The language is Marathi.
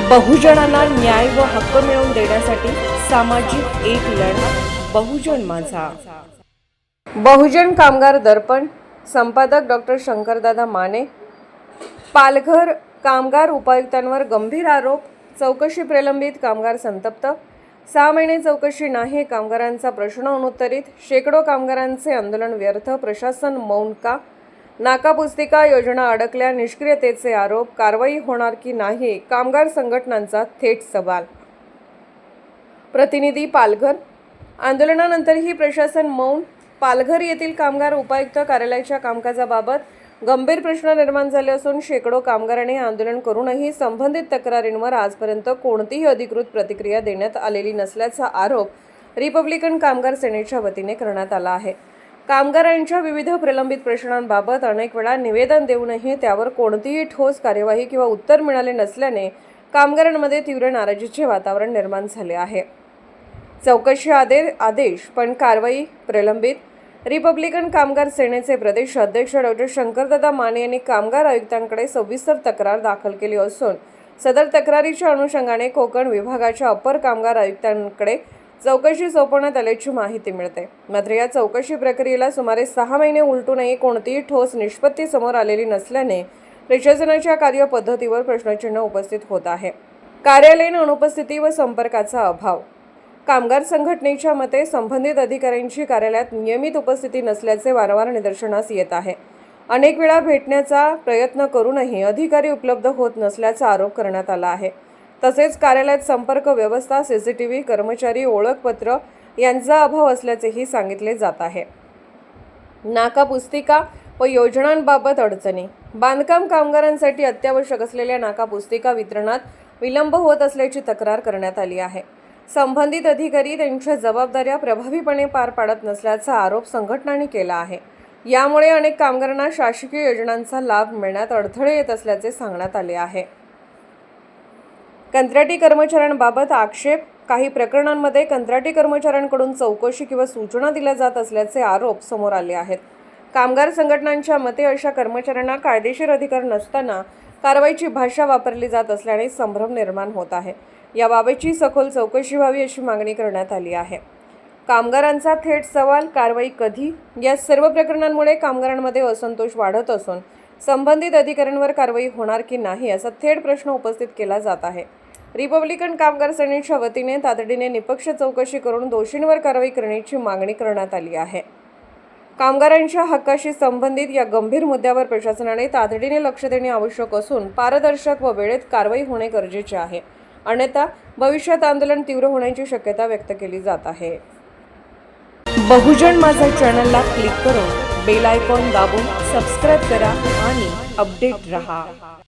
बहुजनांना न्याय व हक्क मिळवून देण्यासाठी सामाजिक एक लढा बहुजन माझा। बहुजन कामगार दर्पण संपादक डॉक्टर शंकरदादा माने। पालघर कामगार उपायुक्तांवर गंभीर आरोप, चौकशी प्रलंबित, कामगार संतप्त। 6 महिने चौकशी नाही, कामगारांचा प्रश्न अनुत्तरित, शेकडो कामगारांचे आंदोलन व्यर्थ, प्रशासन मौन का? नाकापुस्तिका योजना अडकल्या, निष्क्रियतेचे आरोप, कारवाई होणार की नाही, कामगार संघटनांचा थेट सवाल। प्रतिनिधी पालघर। आंदोलनानंतरही प्रशासन मौन। पालघर येथील कामगार उपायुक्त कार्यालयाच्या कामकाजाबाबत गंभीर प्रश्न निर्माण झाले असून शेकडो कामगारांनी आंदोलन करूनही संबंधित तक्रारींवर आजपर्यंत कोणतीही अधिकृत प्रतिक्रिया देण्यात आलेली नसल्याचा आरोप रिपब्लिकन कामगार सेनेच्या वतीने करण्यात आला आहे। कामगारांच्या विविध प्रलंबित प्रश्नांबाबत अनेक वेळा निवेदन देऊनही त्यावर कोणतीही ठोस कार्यवाही किंवा उत्तर मिळाले नसल्याने कामगारांमध्ये तीव्र नाराजीचे वातावरण निर्माण झाले आहे। चौकशी आदेश पण कारवाई प्रलंबित। रिपब्लिकन कामगार सेनेचे प्रदेश अध्यक्ष डॉक्टर शंकरदादा माने यांनी कामगार आयुक्तांकडे सविस्तर तक्रार दाखल केली असून सदर तक्रारीच्या अनुषंगाने कोकण विभागाच्या अपर कामगार आयुक्तांकडे चौकशी सोपवण्यात आल्याची माहिती मिळते। मात्र या चौकशी प्रक्रियेला सुमारे 6 महिने उलटूनही कोणतीही ठोस निष्पत्ती समोर आलेली नसल्याने प्रशासनाच्या कार्यपद्धतीवर प्रश्नचिन्ह उपस्थित होत आहे। कार्यालयीन अनुपस्थिती व संपर्काचा अभाव। कामगार संघटनेच्या मते संबंधित अधिकाऱ्यांची कार्यालयात नियमित उपस्थिती नसल्याचे वारंवार निदर्शनास येत आहे। अनेक वेळा भेटण्याचा प्रयत्न करूनही अधिकारी उपलब्ध होत नसल्याचा आरोप करण्यात आला आहे। तसेच कार्यालयात संपर्क व्यवस्था, CCTV, कर्मचारी ओळखपत्र यांचा अभाव असल्याचेही सांगितले जात आहे। नाकापुस्तिका व योजनांबाबत अडचणी। बांधकाम कामगारांसाठी अत्यावश्यक असलेल्या नाकापुस्तिका वितरणात विलंब होत असल्याची तक्रार करण्यात आली आहे। संबंधित अधिकारी त्यांच्या जबाबदाऱ्या प्रभावीपणे पार पाडत नसल्याचा आरोप संघटनांनी केला आहे। यामुळे अनेक कामगारांना शासकीय योजनांचा लाभ मिळण्यात अडथळे येत असल्याचे सांगण्यात आले आहे। कंत्राटी कर्मचाऱ्यांबाबत आक्षेप। काही प्रकरणांमध्ये कंत्राटी कर्मचाऱ्यांकडून चौकशी किंवा सूचना दिल्या जात असल्याचे आरोप समोर आले आहेत। कामगार संघटनांच्या मते अशा कर्मचाऱ्यांना कायदेशीर अधिकार नसताना कारवाईची भाषा वापरली जात असल्याने संभ्रम निर्माण होत आहे। याबाबतची सखोल चौकशी व्हावी अशी मागणी करण्यात आली आहे। कामगारांचा थेट सवाल, कारवाई कधी? या सर्व प्रकरणांमुळे कामगारांमध्ये असंतोष वाढत असून संबंधित अधिकाऱ्यांवर कारवाई होणार की नाही असा थेट प्रश्न उपस्थित केला जात आहे। रिपब्लिकन कामगार सेनेच्या वतीने तातडीने निपक्ष चौकशी करून दोषींवर कारवाई करण्याची मागणी करण्यात आली आहे। कामगारांच्या हक्काशी संबंधित या गंभीर मुद्द्यावर प्रशासनाने तातडीने लक्ष देणे आवश्यक असून पारदर्शक व वेळेत कारवाई होणे गरजेचे आहे। अन्यथा भविष्यात आंदोलन तीव्र होण्याची शक्यता व्यक्त केली जात आहे। बहुजन माझा चॅनलला क्लिक करून बेल आयकॉन दाबून सबस्क्राइब करा आणि अपडेट रहा।